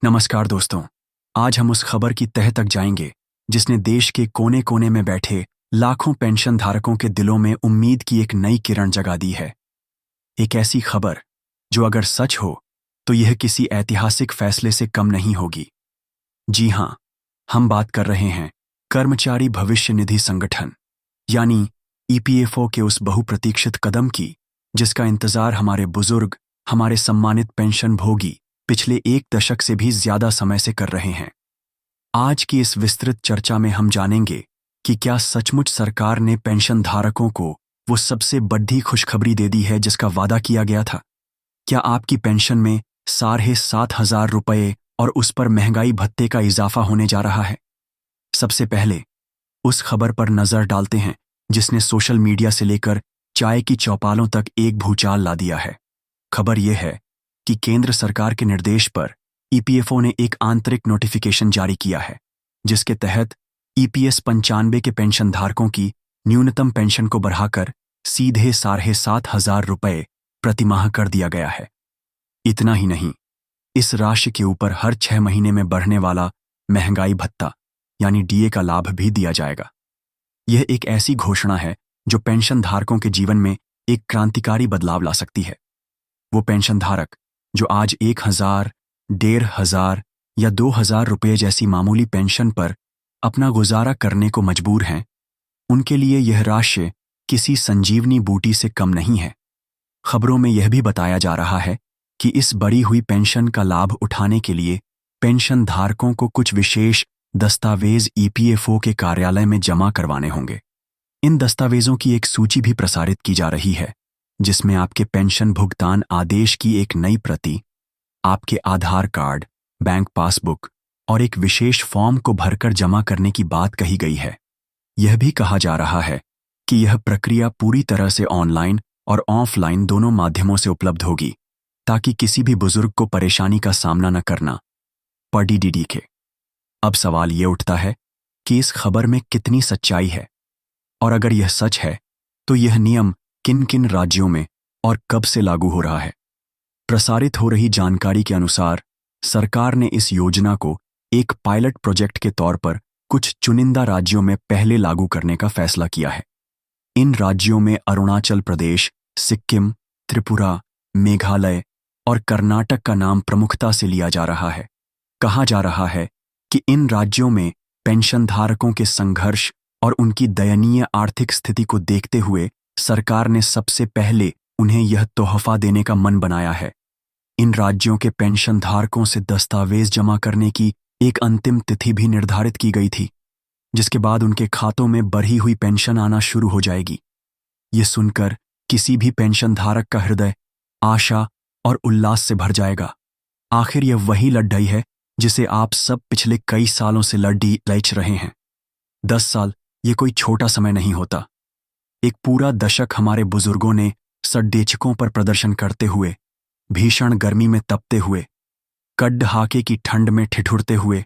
नमस्कार दोस्तों। आज हम उस खबर की तह तक जाएंगे जिसने देश के कोने कोने में बैठे लाखों पेंशन धारकों के दिलों में उम्मीद की एक नई किरण जगा दी है। एक ऐसी खबर जो अगर सच हो तो यह किसी ऐतिहासिक फैसले से कम नहीं होगी। जी हां, हम बात कर रहे हैं कर्मचारी भविष्य निधि संगठन यानी ईपीएफओ के उस बहुप्रतीक्षित कदम की जिसका इंतजार हमारे बुजुर्ग, हमारे सम्मानित पेंशन भोगी पिछले 1 दशक से भी ज्यादा समय से कर रहे हैं। आज की इस विस्तृत चर्चा में हम जानेंगे कि क्या सचमुच सरकार ने पेंशन धारकों को वो सबसे बड़ी खुशखबरी दे दी है जिसका वादा किया गया था। क्या आपकी पेंशन में 7,500 रुपये और उस पर महंगाई भत्ते का इजाफा होने जा रहा है। सबसे पहले उस खबर पर नजर डालते हैं जिसने सोशल मीडिया से लेकर चाय की चौपालों तक एक भूचाल ला दिया है। खबर यह है कि केंद्र सरकार के निर्देश पर ईपीएफओ ने एक आंतरिक नोटिफिकेशन जारी किया है जिसके तहत ईपीएस 95 के पेंशन धारकों की न्यूनतम पेंशन को बढ़ाकर सीधे 7,500 रुपये प्रतिमाह कर दिया गया है। इतना ही नहीं, इस राशि के ऊपर हर 6 महीने में बढ़ने वाला महंगाई भत्ता यानी डीए का लाभ भी दिया जाएगा। यह एक ऐसी घोषणा है जो पेंशन धारकों के जीवन में एक क्रांतिकारी बदलाव ला सकती है। वो पेंशन धारक जो आज 1,000, 1,500 या 2,000 रुपये जैसी मामूली पेंशन पर अपना गुजारा करने को मजबूर हैं, उनके लिए यह राशि किसी संजीवनी बूटी से कम नहीं है। खबरों में यह भी बताया जा रहा है कि इस बढ़ी हुई पेंशन का लाभ उठाने के लिए पेंशन धारकों को कुछ विशेष दस्तावेज ईपीएफओ के कार्यालय में जमा करवाने होंगे। इन दस्तावेजों की एक सूची भी प्रसारित की जा रही है जिसमें आपके पेंशन भुगतान आदेश की एक नई प्रति, आपके आधार कार्ड, बैंक पासबुक और एक विशेष फॉर्म को भरकर जमा करने की बात कही गई है। यह भी कहा जा रहा है कि यह प्रक्रिया पूरी तरह से ऑनलाइन और ऑफलाइन दोनों माध्यमों से उपलब्ध होगी ताकि किसी भी बुजुर्ग को परेशानी का सामना न करना पड़े। डीडी के अब सवाल ये उठता है कि इस खबर में कितनी सच्चाई है और अगर यह सच है तो यह नियम किन किन राज्यों में और कब से लागू हो रहा है। प्रसारित हो रही जानकारी के अनुसार सरकार ने इस योजना को एक पायलट प्रोजेक्ट के तौर पर कुछ चुनिंदा राज्यों में पहले लागू करने का फैसला किया है। इन राज्यों में अरुणाचल प्रदेश, सिक्किम, त्रिपुरा, मेघालय और कर्नाटक का नाम प्रमुखता से लिया जा रहा है। कहा जा रहा है कि इन राज्यों में पेंशन धारकों के संघर्ष और उनकी दयनीय आर्थिक स्थिति को देखते हुए सरकार ने सबसे पहले उन्हें यह तोहफा देने का मन बनाया है। इन राज्यों के पेंशन धारकों से दस्तावेज जमा करने की एक अंतिम तिथि भी निर्धारित की गई थी जिसके बाद उनके खातों में बढ़ी हुई पेंशन आना शुरू हो जाएगी। ये सुनकर किसी भी पेंशन धारक का हृदय आशा और उल्लास से भर जाएगा। आखिर यह वही लड़ाई है जिसे आप सब पिछले कई सालों से लड़ रहे हैं। 10 साल ये कोई छोटा समय नहीं होता। एक पूरा दशक हमारे बुजुर्गों ने सड़डेचकों पर प्रदर्शन करते हुए, भीषण गर्मी में तपते हुए, कड़ाके की ठंड में ठिठुरते हुए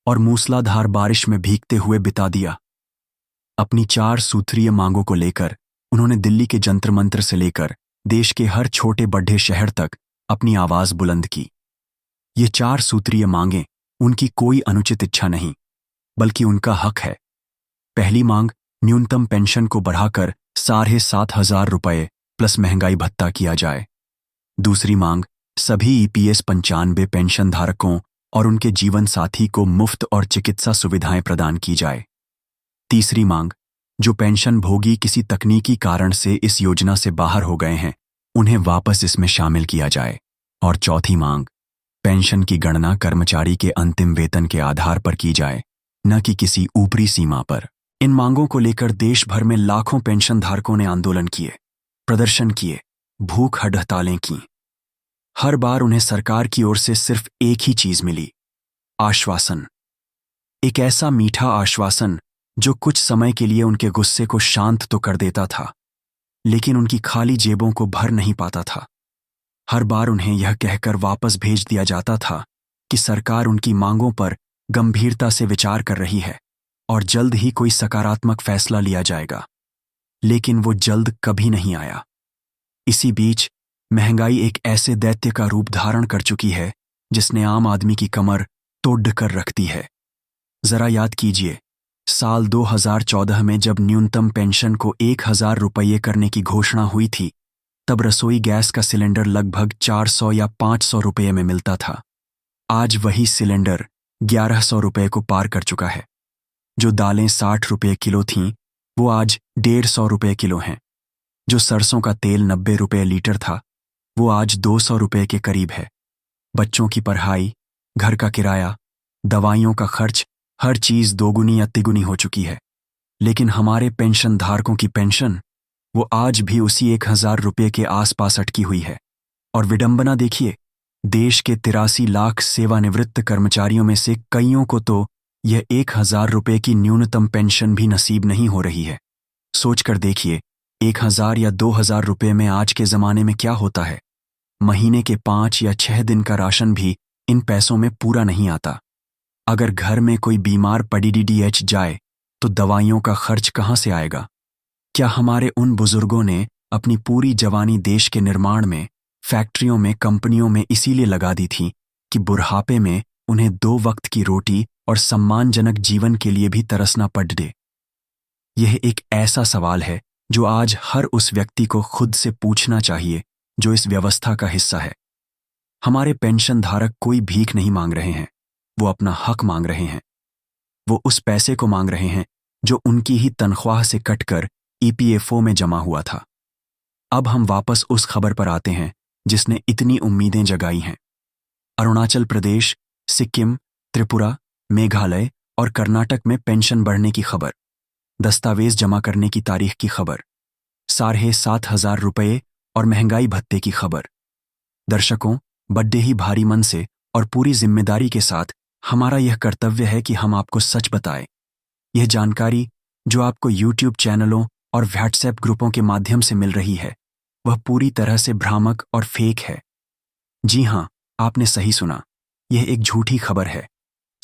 और मूसलाधार बारिश में भीगते हुए बिता दिया। अपनी 4 सूत्रीय मांगों को लेकर उन्होंने दिल्ली के जंतर मंतर से लेकर देश के हर छोटे बड़े शहर तक अपनी आवाज बुलंद की। ये 4 सूत्रीय मांगें उनकी कोई अनुचित इच्छा नहीं बल्कि उनका हक है। पहली मांग न्यूनतम पेंशन को बढ़ाकर 7,500 रुपये प्लस महंगाई भत्ता किया जाए। दूसरी मांग सभी ईपीएस 95 पेंशन धारकों और उनके जीवन साथी को मुफ्त और चिकित्सा सुविधाएं प्रदान की जाए। तीसरी मांग जो पेंशन भोगी किसी तकनीकी कारण से इस योजना से बाहर हो गए हैं उन्हें वापस इसमें शामिल किया जाए। और चौथी मांग पेंशन की गणना कर्मचारी के अंतिम वेतन के आधार पर की जाए, न कि किसी ऊपरी सीमा पर। इन मांगों को लेकर देश भर में लाखों पेंशन धारकों ने आंदोलन किए, प्रदर्शन किए, भूख हड़तालें की। हर बार उन्हें सरकार की ओर से सिर्फ एक ही चीज मिली, आश्वासन। एक ऐसा मीठा आश्वासन जो कुछ समय के लिए उनके गुस्से को शांत तो कर देता था लेकिन उनकी खाली जेबों को भर नहीं पाता था। हर बार उन्हें यह कहकर वापस भेज दिया जाता था कि सरकार उनकी मांगों पर गंभीरता से विचार कर रही है और जल्द ही कोई सकारात्मक फैसला लिया जाएगा, लेकिन वो जल्द कभी नहीं आया। इसी बीच महंगाई एक ऐसे दैत्य का रूप धारण कर चुकी है जिसने आम आदमी की कमर तोड़ कर रख दी है। जरा याद कीजिए, साल 2014 में जब न्यूनतम पेंशन को 1,000 रुपये करने की घोषणा हुई थी, तब रसोई गैस का सिलेंडर लगभग 400 या 500 रुपये में मिलता था। आज वही सिलेंडर 1100 रुपये को पार कर चुका है। जो दालें 60 रुपये किलो थीं, वो आज 150 रुपये किलो हैं। जो सरसों का तेल 90 रुपये लीटर था, वो आज 200 रुपये के करीब है। बच्चों की पढ़ाई, घर का किराया, दवाइयों का खर्च, हर चीज दोगुनी या तिगुनी हो चुकी है। लेकिन हमारे पेंशन धारकों की पेंशन, वो आज भी उसी 1,000 रुपये के आसपास अटकी हुई है। और विडंबना देखिए, देश के 83 लाख सेवानिवृत्त कर्मचारियों में से कईयों को तो यह 1,000 रुपये की न्यूनतम पेंशन भी नसीब नहीं हो रही है। सोचकर देखिए, 1,000 या 2,000 रुपये में आज के ज़माने में क्या होता है। महीने के 5 या 6 दिन का राशन भी इन पैसों में पूरा नहीं आता। अगर घर में कोई बीमार पड़ी DDH जाए तो दवाइयों का खर्च कहाँ से आएगा। क्या हमारे उन बुजुर्गों ने अपनी पूरी जवानी देश के निर्माण में, फैक्ट्रियों में, कंपनियों में इसीलिए लगा दी थी कि बुढ़ापे में उन्हें 2 वक्त की रोटी और सम्मानजनक जीवन के लिए भी तरसना पड़ दे। यह एक ऐसा सवाल है जो आज हर उस व्यक्ति को खुद से पूछना चाहिए जो इस व्यवस्था का हिस्सा है। हमारे पेंशन धारक कोई भीख नहीं मांग रहे हैं, वो अपना हक मांग रहे हैं। वो उस पैसे को मांग रहे हैं जो उनकी ही तनख्वाह से कटकर EPFO में जमा हुआ था। अब हम वापस उस खबर पर आते हैं जिसने इतनी उम्मीदें जगाई हैं। अरुणाचल प्रदेश, सिक्किम, त्रिपुरा, मेघालय और कर्नाटक में पेंशन बढ़ने की खबर, दस्तावेज जमा करने की तारीख की खबर, 7,500 रुपये और महंगाई भत्ते की खबर। दर्शकों, बड्डे ही भारी मन से और पूरी जिम्मेदारी के साथ हमारा यह कर्तव्य है कि हम आपको सच बताएं। यह जानकारी जो आपको YouTube चैनलों और WhatsApp ग्रुपों के माध्यम से मिल रही है, वह पूरी तरह से भ्रामक और फेक है। जी हां, आपने सही सुना, यह एक झूठी खबर है।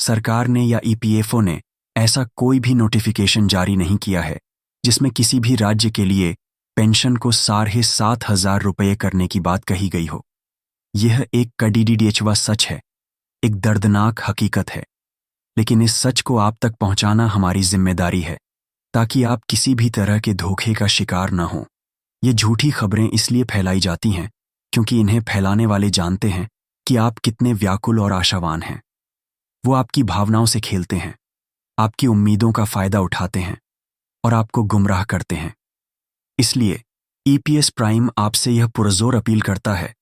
सरकार ने या EPFO ने ऐसा कोई भी नोटिफिकेशन जारी नहीं किया है जिसमें किसी भी राज्य के लिए पेंशन को 7,500 रुपये करने की बात कही गई हो। यह एक कड़ीडीडीएचवा सच है, एक दर्दनाक हकीकत है। लेकिन इस सच को आप तक पहुंचाना हमारी जिम्मेदारी है ताकि आप किसी भी तरह के धोखे का शिकार न हों। ये झूठी खबरें इसलिए फैलाई जाती हैं क्योंकि इन्हें फैलाने वाले जानते हैं कि आप कितने व्याकुल और आशावान हैं। वो आपकी भावनाओं से खेलते हैं, आपकी उम्मीदों का फायदा उठाते हैं और आपको गुमराह करते हैं। इसलिए EPS प्राइम आपसे यह पुरजोर अपील करता है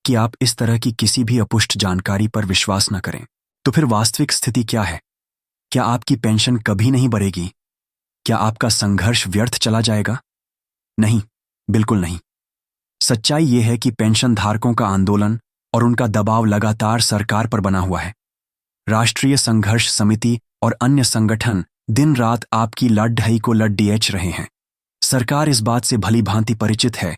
कि आप इस तरह की किसी भी अपुष्ट जानकारी पर विश्वास न करें। तो फिर वास्तविक स्थिति क्या है? क्या आपकी पेंशन कभी नहीं बढ़ेगी? क्या आपका संघर्ष व्यर्थ चला जाएगा? नहीं, बिल्कुल नहीं। सच्चाई यह है कि पेंशन धारकों का आंदोलन और उनका दबाव लगातार सरकार पर बना हुआ है। राष्ट्रीय संघर्ष समिति और अन्य संगठन दिन रात आपकी लड़ाई को लड़ेच रहे हैं। सरकार इस बात से भली भांति परिचित है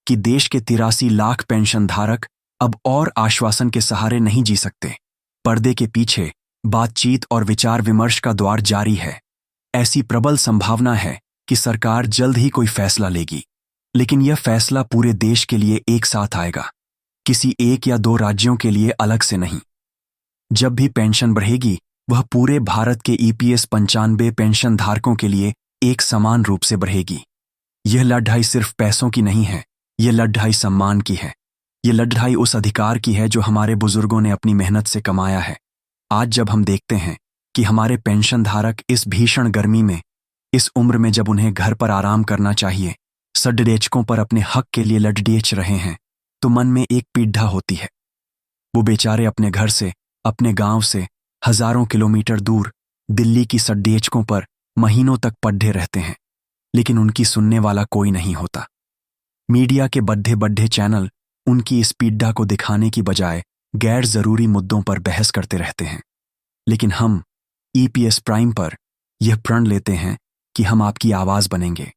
कि देश के 83 लाख पेंशन धारक अब और आश्वासन के सहारे नहीं जी सकते। पर्दे के पीछे बातचीत और विचार विमर्श का दौर जारी है। ऐसी प्रबल संभावना है कि सरकार जल्द ही कोई फैसला लेगी, लेकिन यह फैसला पूरे देश के लिए एक साथ आएगा, किसी एक या 2 राज्यों के लिए अलग से नहीं। जब भी पेंशन बढ़ेगी, वह पूरे भारत के EPS 95 पेंशन धारकों के लिए एक समान रूप से बढ़ेगी। यह लड़ाई सिर्फ पैसों की नहीं है, यह लड़ाई सम्मान की है। यह लड़ाई उस अधिकार की है जो हमारे बुजुर्गों ने अपनी मेहनत से कमाया है। आज जब हम देखते हैं कि हमारे पेंशन धारक इस भीषण गर्मी में, इस उम्र में जब उन्हें घर पर आराम करना चाहिए, सड्डेचकों पर अपने हक के लिए लड़डेच रहे हैं, तो मन में एक पीड़ा होती है। वो बेचारे अपने घर से, अपने गांव से हजारों किलोमीटर दूर दिल्ली की सड्डेचकों पर महीनों तक पड्ढे रहते हैं, लेकिन उनकी सुनने वाला कोई नहीं होता। मीडिया के बड्ढे बड्ढे चैनल उनकी इस पीड़ा को दिखाने की बजाय गैर जरूरी मुद्दों पर बहस करते रहते हैं। लेकिन हम EPS प्राइम पर यह प्रण लेते हैं कि हम आपकी आवाज बनेंगे।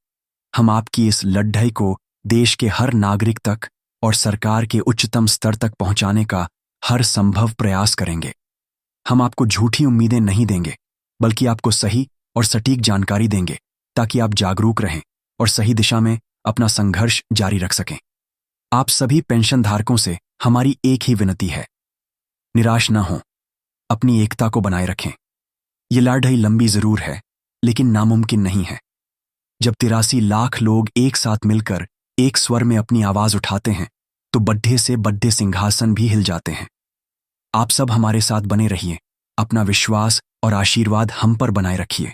हम आपकी इस लड़ाई को देश के हर नागरिक तक और सरकार के उच्चतम स्तर तक पहुंचाने का हर संभव प्रयास करेंगे। हम आपको झूठी उम्मीदें नहीं देंगे, बल्कि आपको सही और सटीक जानकारी देंगे ताकि आप जागरूक रहें और सही दिशा में अपना संघर्ष जारी रख सकें। आप सभी पेंशन धारकों से हमारी एक ही विनती है, निराश ना हो, अपनी एकता को बनाए रखें। ये लड़ाई लंबी जरूर है, लेकिन नामुमकिन नहीं है। जब 83 लाख लोग एक साथ मिलकर एक स्वर में अपनी आवाज उठाते हैं, तो बड्ढे से बड्ढे सिंहासन भी हिल जाते हैं। आप सब हमारे साथ बने रहिए, अपना विश्वास और आशीर्वाद हम पर बनाए रखिए।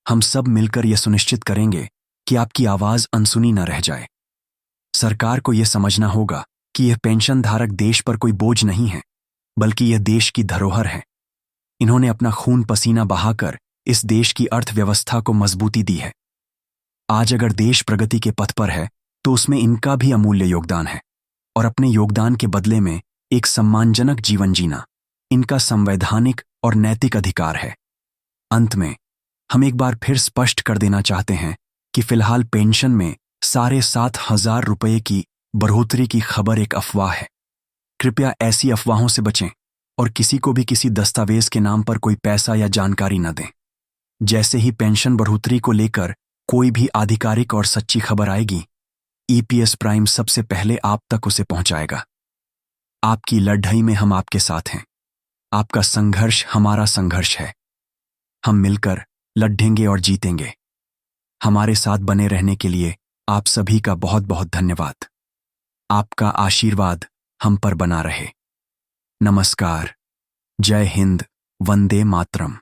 हम सब मिलकर यह सुनिश्चित करेंगे कि आपकी आवाज अनसुनी न रह जाए। सरकार को यह समझना होगा कि यह पेंशन धारक देश पर कोई बोझ नहीं है, बल्कि यह देश की धरोहर है। इन्होंने अपना खून पसीना बहाकर इस देश की अर्थव्यवस्था को मजबूती दी है। आज अगर देश प्रगति के पथ पर है, तो उसमें इनका भी अमूल्य योगदान है, और अपने योगदान के बदले में एक सम्मानजनक जीवन जीना इनका संवैधानिक और नैतिक अधिकार है। अंत में हम एक बार फिर स्पष्ट कर देना चाहते हैं कि फिलहाल पेंशन में 7,500 रुपये की बढ़ोतरी की खबर एक अफवाह है। कृपया ऐसी अफवाहों से बचें और किसी को भी किसी दस्तावेज के नाम पर कोई पैसा या जानकारी न दें। जैसे ही पेंशन बढ़ोतरी को लेकर कोई भी आधिकारिक और सच्ची खबर आएगी, ईपीएस प्राइम सबसे पहले आप तक उसे पहुंचाएगा। आपकी लड़ाई में हम आपके साथ हैं। आपका संघर्ष हमारा संघर्ष है। हम मिलकर लड़ेंगे और जीतेंगे। हमारे साथ बने रहने के लिए आप सभी का बहुत बहुत धन्यवाद। आपका आशीर्वाद हम पर बना रहे। नमस्कार। जय हिंद। वंदे मातरम।